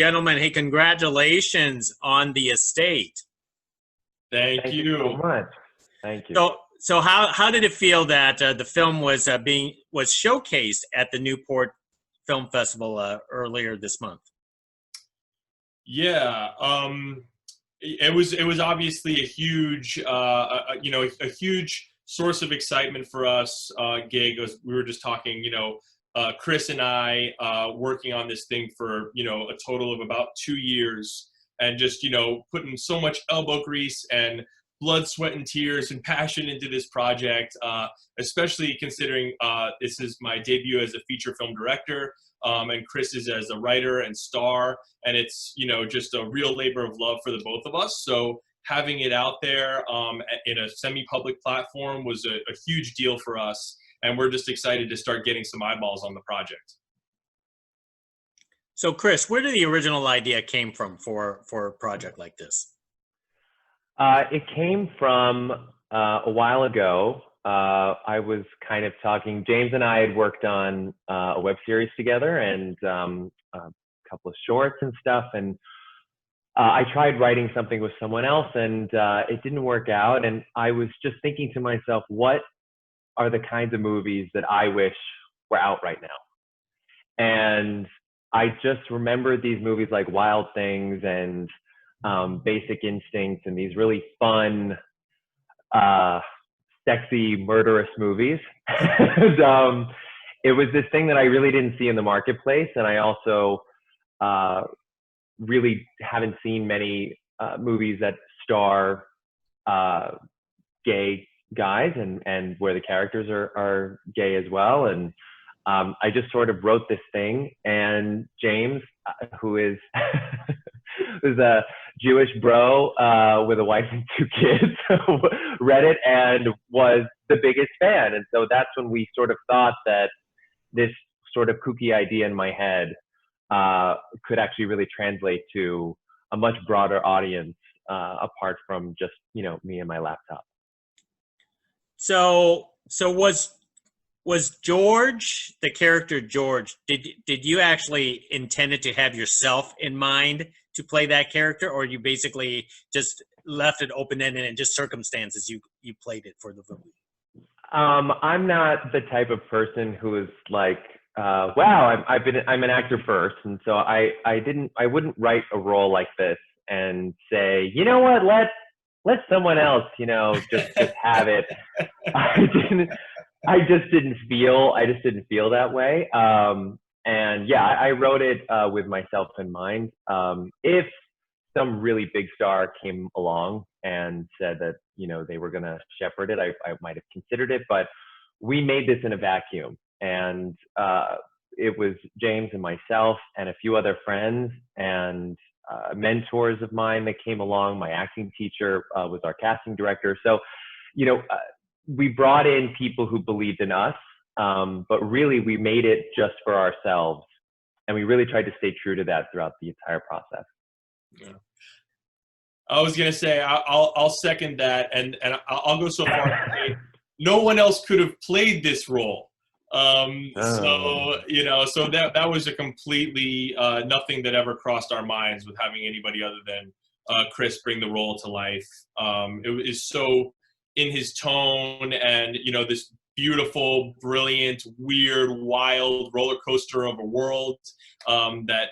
Gentlemen, hey, congratulations on the estate. Thank you so much. Thank you. So how did it feel that the film was showcased at the Newport Film Festival earlier this month? Yeah, it was obviously a huge a huge source of excitement for us. Gig, as we were just talking, Chris and I working on this thing for a total of about 2 years, and just putting so much elbow grease and blood, sweat, and tears and passion into this project, especially considering this is my debut as a feature film director, and Chris is as a writer and star, and it's just a real labor of love for the both of us. So having it out there in a semi-public platform was a huge deal for us, and we're just excited to start getting some eyeballs on the project. So Chris, where did the original idea came from for a project like this? It came from a while ago. I was kind of talking, James and I had worked on a web series together and a couple of shorts and stuff. And I tried writing something with someone else and it didn't work out. And I was just thinking to myself, what are the kinds of movies that I wish were out right now? And I just remembered these movies like Wild Things and Basic Instinct and these really fun, sexy, murderous movies. And it was this thing that I really didn't see in the marketplace. And I also really haven't seen many movies that star gay guys and where the characters are gay as well. And I just sort of wrote this thing, and James, who is a Jewish bro with a wife and 2 kids, read it and was the biggest fan. And so that's when we sort of thought that this sort of kooky idea in my head could actually really translate to a much broader audience apart from just, me and my laptop. So was George, the character George, did you actually intended to have yourself in mind to play that character, or you basically just left it open-ended and just circumstances you played it for the movie? I'm not the type of person who is like, wow, I'm an actor first, and so I wouldn't write a role like this and say, you know what, let someone else, just have it. I just didn't feel that way. And yeah, I wrote it with myself in mind. If some really big star came along and said that, they were going to shepherd it, I might have considered it, but we made this in a vacuum. And it was James and myself and a few other friends and mentors of mine that came along. My acting teacher was our casting director. So, we brought in people who believed in us, but really we made it just for ourselves. And we really tried to stay true to that throughout the entire process. Yeah. I was going to say, I'll second that. And I'll go so far to say no one else could have played this role. So that was a completely nothing that ever crossed our minds with having anybody other than Chris bring the role to life. It is so in his tone, and this beautiful, brilliant, weird, wild roller coaster of a world that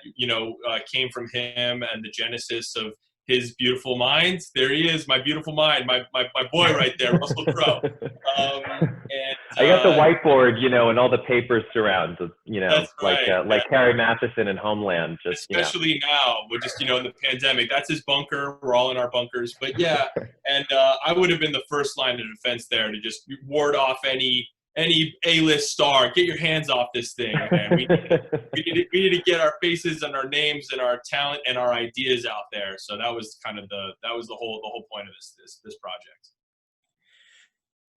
came from him, and the genesis of his beautiful mind. There he is, my beautiful mind, my boy right there, Russell Crowe. I got the whiteboard, and all the papers surround, that's right. like Carrie Matheson in Homeland. Especially now, we're just, in the pandemic. That's his bunker. We're all in our bunkers. But yeah, and I would have been the first line of defense there to just ward off any A-list star. Get your hands off this thing, man. We need to get our faces and our names and our talent and our ideas out there. So that was kind of the whole point of this project.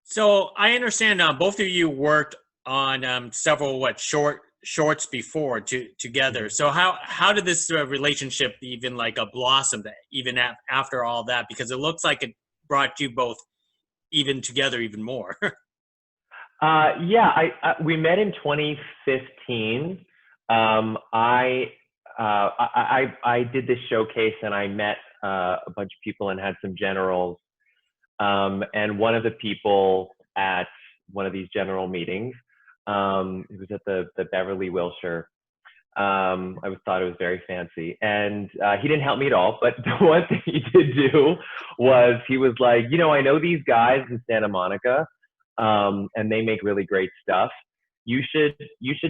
So I understand both of you worked on several shorts before together. So how did this relationship even blossom even after all that? Because it looks like it brought you both even together even more. We met in 2015. I I did this showcase and I met a bunch of people and had some generals. And one of the people at one of these general meetings, it was at the Beverly Wilshire. I thought it was very fancy, and he didn't help me at all. But the one thing he did do was he was like, you know, I know these guys in Santa Monica, and they make really great stuff. You should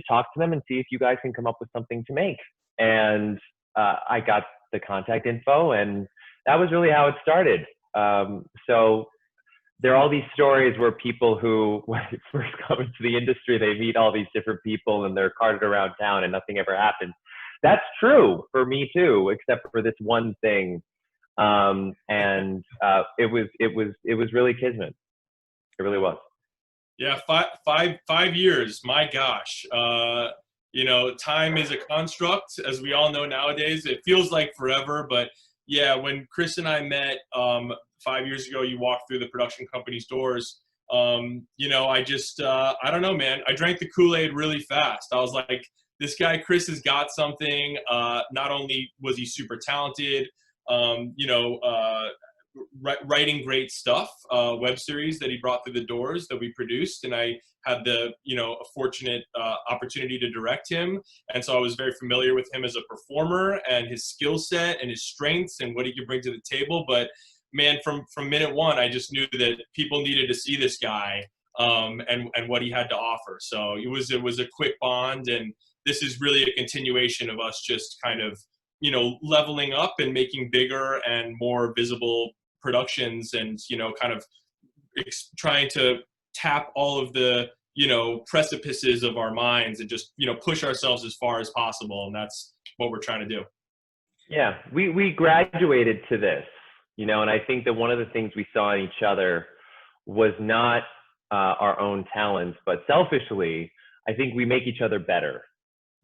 talk to them and see if you guys can come up with something to make. And I got the contact info, and that was really how it started. So there are all these stories where people who, when they first come into the industry, they meet all these different people and they're carted around town and nothing ever happens. That's true for me too, except for this one thing. And it was really kismet. It really was. Yeah, 5 years. My gosh. You know, time is a construct, as we all know nowadays. It feels like forever, but yeah, when Chris and I met 5 years ago, you walked through the production company's doors. You know, I just, I don't know, man. I drank the Kool-Aid really fast. I was like, this guy, Chris, has got something. Not only was he super talented, you know, writing great stuff, web series that he brought through the doors that we produced. And I had the, you know, a fortunate opportunity to direct him. And so I was very familiar with him as a performer and his skill set and his strengths and what he could bring to the table. But man, from minute one, I just knew that people needed to see this guy and what he had to offer. So it was a quick bond. And this is really a continuation of us just kind of, you know, leveling up and making bigger and more visible productions, and, you know, kind of trying to tap all of the, you know, precipices of our minds and just, you know, push ourselves as far as possible. And that's what we're trying to do. Yeah, we graduated to this, you know, and I think that one of the things we saw in each other was not our own talents, but selfishly, I think we make each other better.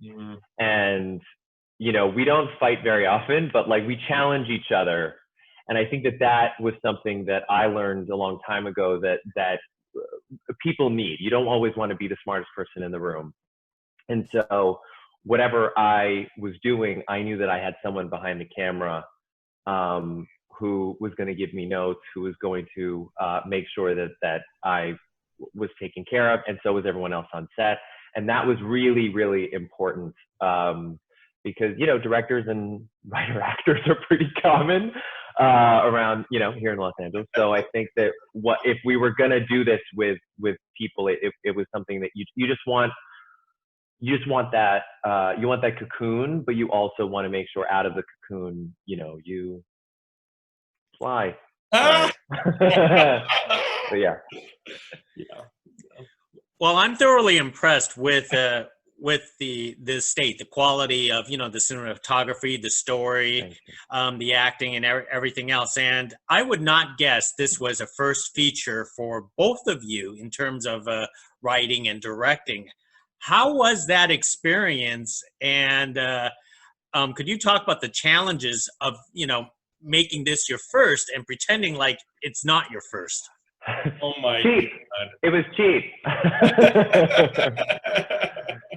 Mm-hmm. And, you know, we don't fight very often, but like we challenge each other. And I think that was something that I learned a long time ago that people need. You don't always want to be the smartest person in the room. And so whatever I was doing, I knew that I had someone behind the camera who was going to give me notes, who was going to make sure that I was taken care of, and so was everyone else on set. And that was really, really important because, you know, directors and writer actors are pretty common around, you know, here in Los Angeles. So I think that if we were going to do this with people, it was something that you just want that, you want that cocoon, but you also want to make sure out of the cocoon, you know, you fly. So yeah. Well, I'm thoroughly impressed with the state, the quality of, you know, the cinematography, the story, the acting, and everything else. And I would not guess this was a first feature for both of you in terms of writing and directing. How was that experience? And could you talk about the challenges of, you know, making this your first and pretending like it's not your first? Oh my cheap. God. It was cheap.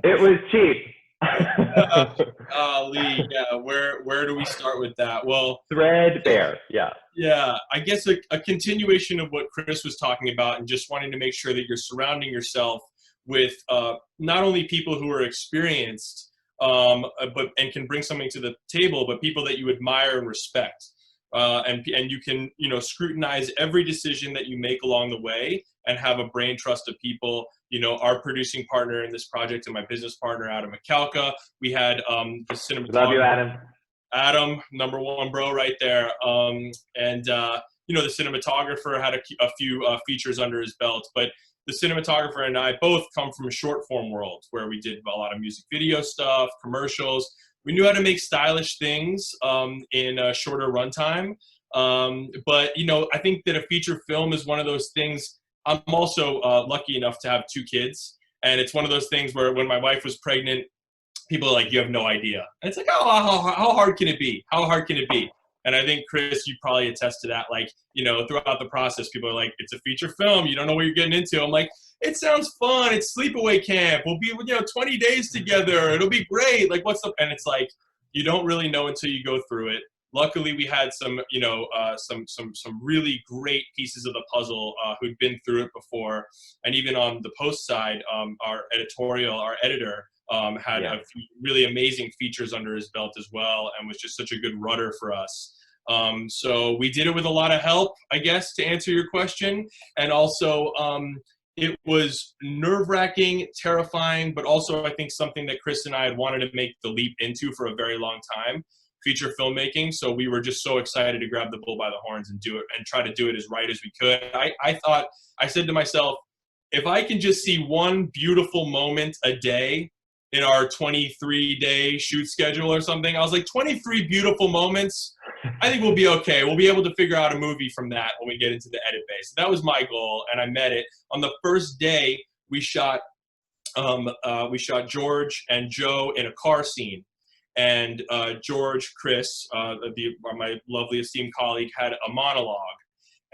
It was cheap. Lee, yeah. Where do we start with that? Well, threadbare. Yeah. Yeah. I guess a continuation of what Chris was talking about, and just wanting to make sure that you're surrounding yourself with not only people who are experienced, but can bring something to the table, but people that you admire and respect. And you can, you know, scrutinize every decision that you make along the way and have a brain trust of people. You know, our producing partner in this project and my business partner, Adam McCalca. We had the cinematographer. Love you, Adam. Adam, number one bro right there. You know, the cinematographer had a few features under his belt, but the cinematographer and I both come from a short form world where we did a lot of music video stuff, commercials. We knew how to make stylish things in a shorter runtime. But, you know, I think that a feature film is one of those things. I'm also lucky enough to have 2 kids. And it's one of those things where when my wife was pregnant, people are like, you have no idea. And it's like, oh, how hard can it be? How hard can it be? And I think, Chris, you probably attest to that. Like, you know, throughout the process, people are like, it's a feature film. You don't know what you're getting into. I'm like, it sounds fun. It's sleepaway camp. We'll be, you know, 20 days together. It'll be great. Like, what's up? And it's like, You don't really know until you go through it. Luckily, we had some, some really great pieces of the puzzle who'd been through it before, and even on the post side, our editor had a few really amazing features under his belt as well, and was just such a good rudder for us. So we did it with a lot of help, I guess, to answer your question, and also it was nerve-wracking, terrifying, but also I think something that Chris and I had wanted to make the leap into for a very long time. Feature filmmaking, so we were just so excited to grab the bull by the horns and do it and try to do it as right as we could. I said to myself, if I can just see one beautiful moment a day in our 23-day shoot schedule or something, I was like, 23 beautiful moments, I think we'll be okay. We'll be able to figure out a movie from that when we get into the edit bay. So that was my goal, and I met it. On the first day, we shot George and Joe in a car scene. And George, Chris, my lovely esteemed colleague, had a monologue.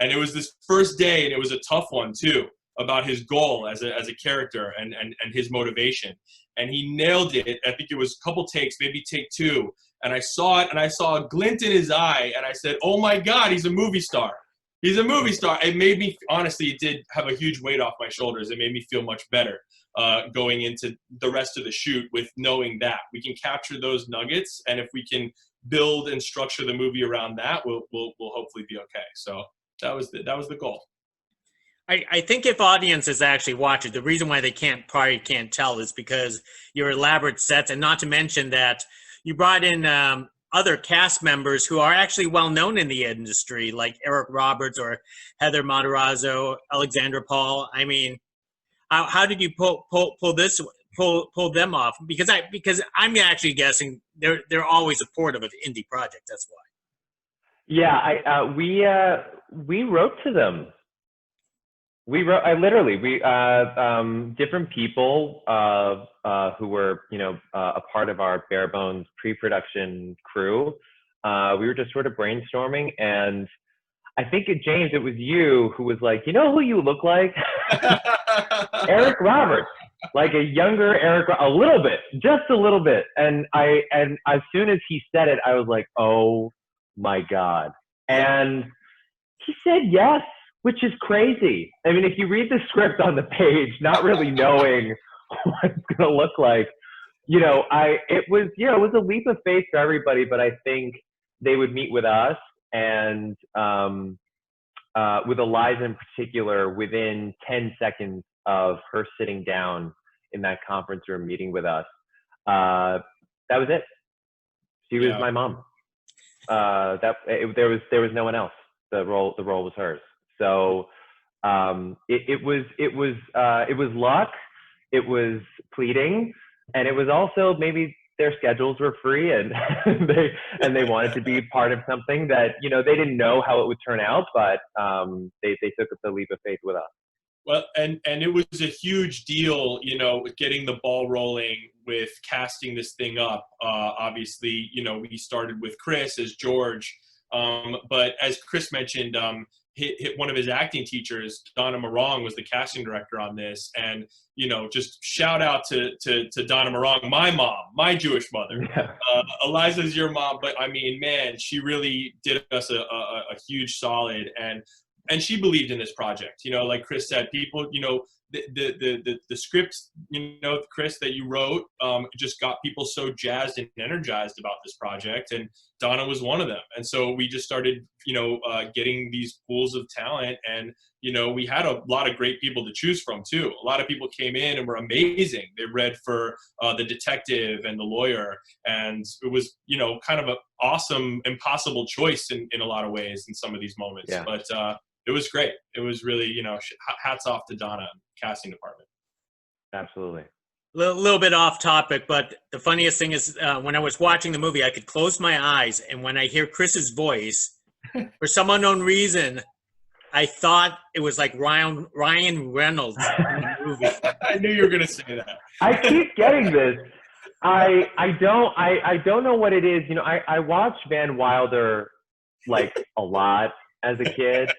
And it was this first day, and it was a tough one, too, about his goal as a character and his motivation. And he nailed it. I think it was a couple takes, maybe take two. And I saw it, and I saw a glint in his eye, and I said, oh, my God, he's a movie star. He's a movie star. It made me, honestly, it did have a huge weight off my shoulders. It made me feel much better. Going into the rest of the shoot with knowing that we can capture those nuggets, and if we can build and structure the movie around that, we'll hopefully be okay. So that was the goal. I think if audiences actually watch it, the reason why they probably can't tell is because your elaborate sets, and not to mention that you brought in other cast members who are actually well known in the industry, like Eric Roberts or Heather Matarazzo, Alexandra Paul. I mean, how did you pull them off? Because I'm actually guessing they're always supportive of indie projects. That's why. Yeah, we wrote to them. Different people who were a part of our bare bones pre-production crew. We were just sort of brainstorming, and I think James, it was you who was like, you know who you look like? Eric Roberts, like a younger Eric, a little bit, just a little bit. And as soon as he said it, I was like, oh my God. And he said yes, which is crazy. I mean, if you read the script on the page, not really knowing what it's going to look like, it was a leap of faith for everybody, but I think they would meet with us, and with Eliza in particular, within 10 seconds of her sitting down in that conference room meeting with us, that was it. She was my mom. There was no one else. The role was hers. So it was luck. It was pleading, and it was also maybe their schedules were free, and they wanted to be part of something that they didn't know how it would turn out, but they took the leap of faith with us. Well, and it was a huge deal, getting the ball rolling with casting this thing up. Obviously, we started with Chris as George, but as Chris mentioned, one of his acting teachers, Donna Morong, was the casting director on this, and just shout out to Donna Morong, my mom, my Jewish mother. Yeah. Eliza's your mom, but I mean, man, she really did us a huge solid, and she believed in this project. Like Chris said, people, the scripts, Chris, that you wrote, just got people so jazzed and energized about this project, and Donna was one of them. And so we just started, getting these pools of talent, and we had a lot of great people to choose from too. A lot of people came in and were amazing. They read for the detective and the lawyer, and it was kind of an awesome, impossible choice in a lot of ways in some of these moments. Yeah. But it was great. It was really, hats off to Donna and casting department. Absolutely. A little bit off topic, but the funniest thing is when I was watching the movie, I could close my eyes, and when I hear Chris's voice, for some unknown reason, I thought it was like Ryan Reynolds in the movie. I knew you were going to say that. I keep getting this. I don't know what it is. I watched Van Wilder like a lot as a kid,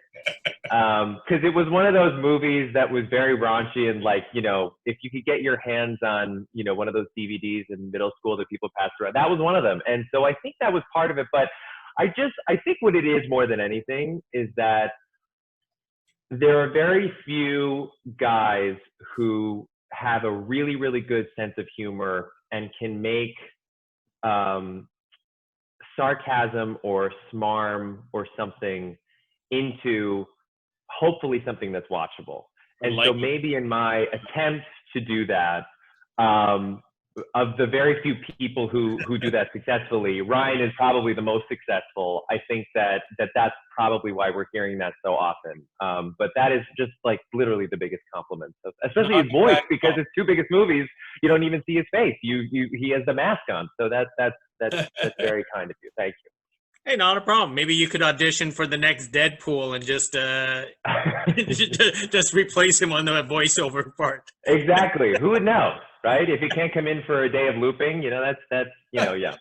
Because it was one of those movies that was very raunchy and like, you know, if you could get your hands on, you know, one of those DVDs in middle school that people passed around, that was one of them. And so I think that was part of it. But I think what it is more than anything is that there are very few guys who have a really, really good sense of humor and can make sarcasm or smarm or something into hopefully something that's watchable. And so maybe in my attempt to do that, of the very few people who do that successfully, Ryan is probably the most successful. I think that's probably why we're hearing that so often. But that is just like literally the biggest compliment, so, especially his voice, because his two biggest movies, you don't even see his face. He has the mask on. So that's very kind of you. Thank you. Hey, not a problem. Maybe you could audition for the next Deadpool and just just replace him on the voiceover part. Exactly. Who would know, right? If you can't come in for a day of looping, you know, that's you know, yeah.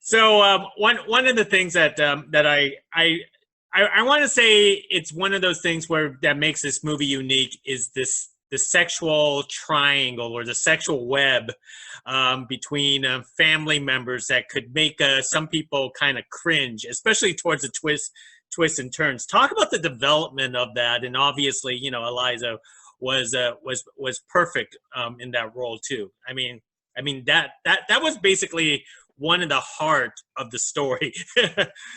So one of the things that I want to say it's one of those things that makes this movie unique is the sexual triangle or the sexual web between family members that could make some people kind of cringe, especially towards the twists and turns. Talk about the development of that, and obviously, you know, Eliza was perfect in that role too. I mean that was basically one of the heart of the story.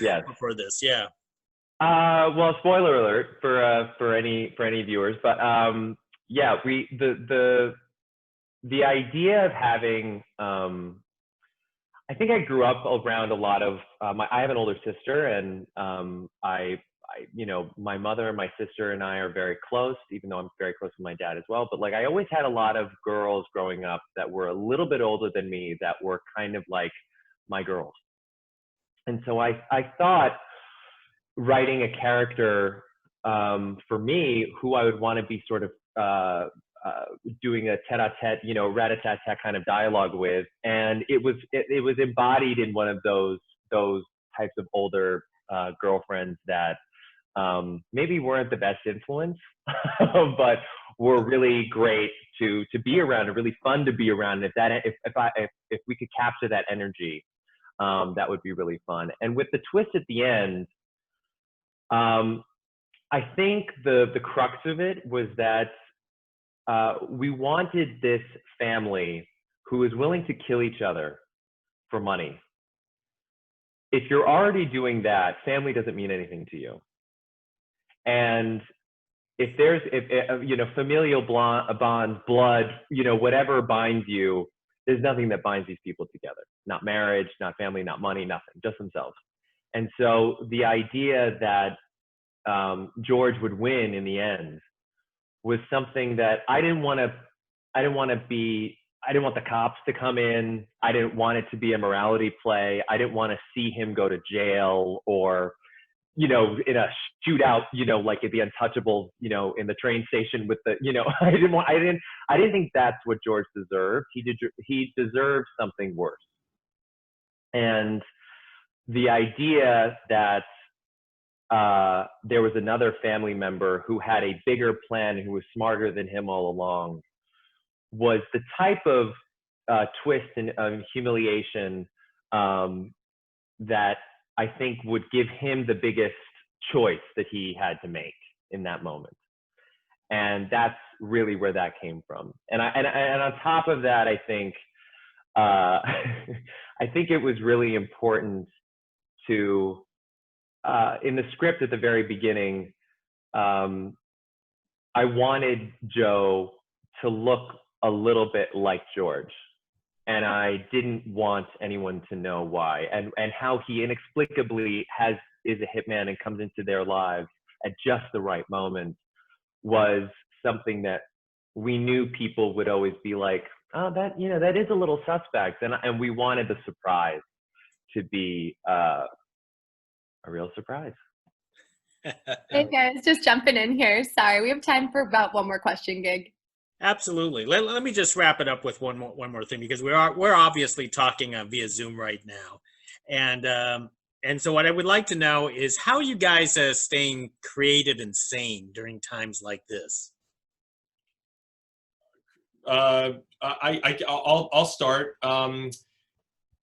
Yes. For this, yeah. Well, spoiler alert for any viewers, but yeah, the idea of having, I think I grew up around a lot of, I have an older sister, and I, you know, my mother and my sister and I are very close, even though I'm very close with my dad as well. But like, I always had a lot of girls growing up that were a little bit older than me that were kind of like my girls. And so I thought writing a character for me who I would want to be sort of doing a tete-a-tete, you know, rat-a-tat-tat kind of dialogue with, and it was embodied in one of those types of older girlfriends that maybe weren't the best influence, but were really great to be around and really fun to be around. If we could capture that energy, that would be really fun. And with the twist at the end, I think the crux of it was that we wanted this family who was willing to kill each other for money. If you're already doing that, family doesn't mean anything to you. And if you know, familial bonds, blood, you know, whatever binds you, there's nothing that binds these people together. Not marriage, not family, not money, nothing, just themselves. And so the idea that George would win in the end was something that I didn't want the cops to come in. I didn't want it to be a morality play. I didn't want to see him go to jail or, you know, in a shootout, you know, like at the Untouchables, you know, in the train station with the, you know, I didn't think that's what George deserved. He deserved something worse. And the idea that there was another family member who had a bigger plan and who was smarter than him all along was the type of twist and humiliation that I think would give him the biggest choice that he had to make in that moment. And that's really where that came from. And on top of that, I think I think it was really important to in the script at the very beginning, I wanted Joe to look a little bit like George, and I didn't want anyone to know why, and how he inexplicably is a hitman and comes into their lives at just the right moment was something that we knew people would always be like, oh, that, you know, that is a little suspect, and we wanted the surprise to be a real surprise. Hey guys, just jumping in here. Sorry, we have time for about one more question, Gig. Absolutely. Let me just wrap it up with one more thing, because we're obviously talking via Zoom right now, and And so what I would like to know is how are you guys staying creative and sane during times like this? I'll start.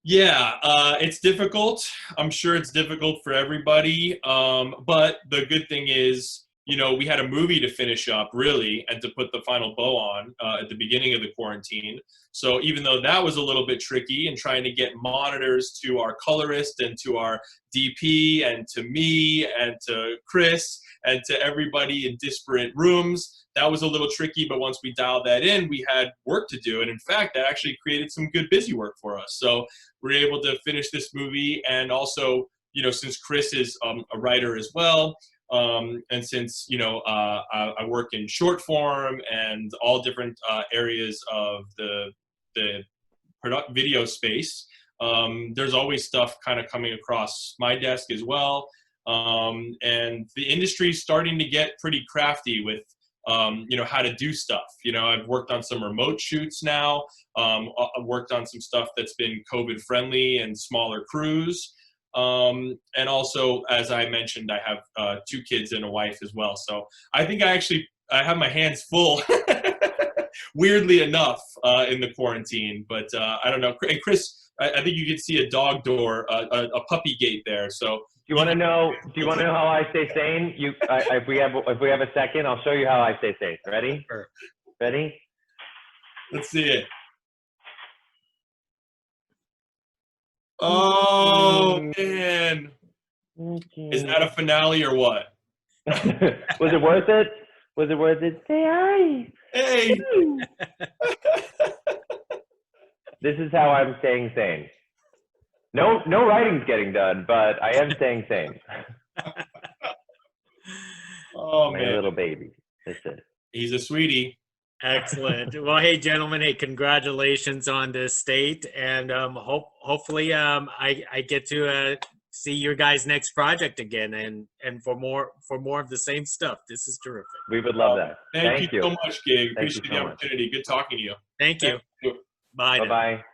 Yeah, it's difficult. I'm sure it's difficult for everybody. But the good thing is, you know, we had a movie to finish up, really, and to put the final bow on at the beginning of the quarantine. So even though that was a little bit tricky and trying to get monitors to our colorist and to our DP and to me and to Chris and to everybody in disparate rooms, that was a little tricky. But once we dialed that in, we had work to do. And in fact, that actually created some good busy work for us. So we're able to finish this movie. And also, you know, since Chris is a writer as well, and since, you know, I work in short form and all different areas of the video space, there's always stuff kind of coming across my desk as well. And the industry is starting to get pretty crafty with, you know, how to do stuff. You know, I've worked on some remote shoots now. I've worked on some stuff that's been COVID friendly and smaller crews. And also, as I mentioned, I have 2 kids and a wife as well. So I think I have my hands full, weirdly enough, in the quarantine. But I don't know. And Chris, I think you can see a dog door, a puppy gate there. So Do you want to know how I stay sane? If we have a second, I'll show you how I stay sane. Ready? Sure. Ready? Let's see it. Oh man, is that a finale or what? Was it worth it? Was it worth it? Say hi. Hey. This is how I'm staying sane. No writing's getting done, but I am staying sane. Oh My man, little baby. That's it. he's a sweetie. Excellent. Well, hey, gentlemen, hey, congratulations on this state, and hopefully I get to see your guys' next project again, and for more of the same stuff. This is terrific. We would love that. Thank you so much, Gabe. Thank you Appreciate so the much. opportunity. Good talking to you. Thank you. Thank you. Bye. now. Bye-bye.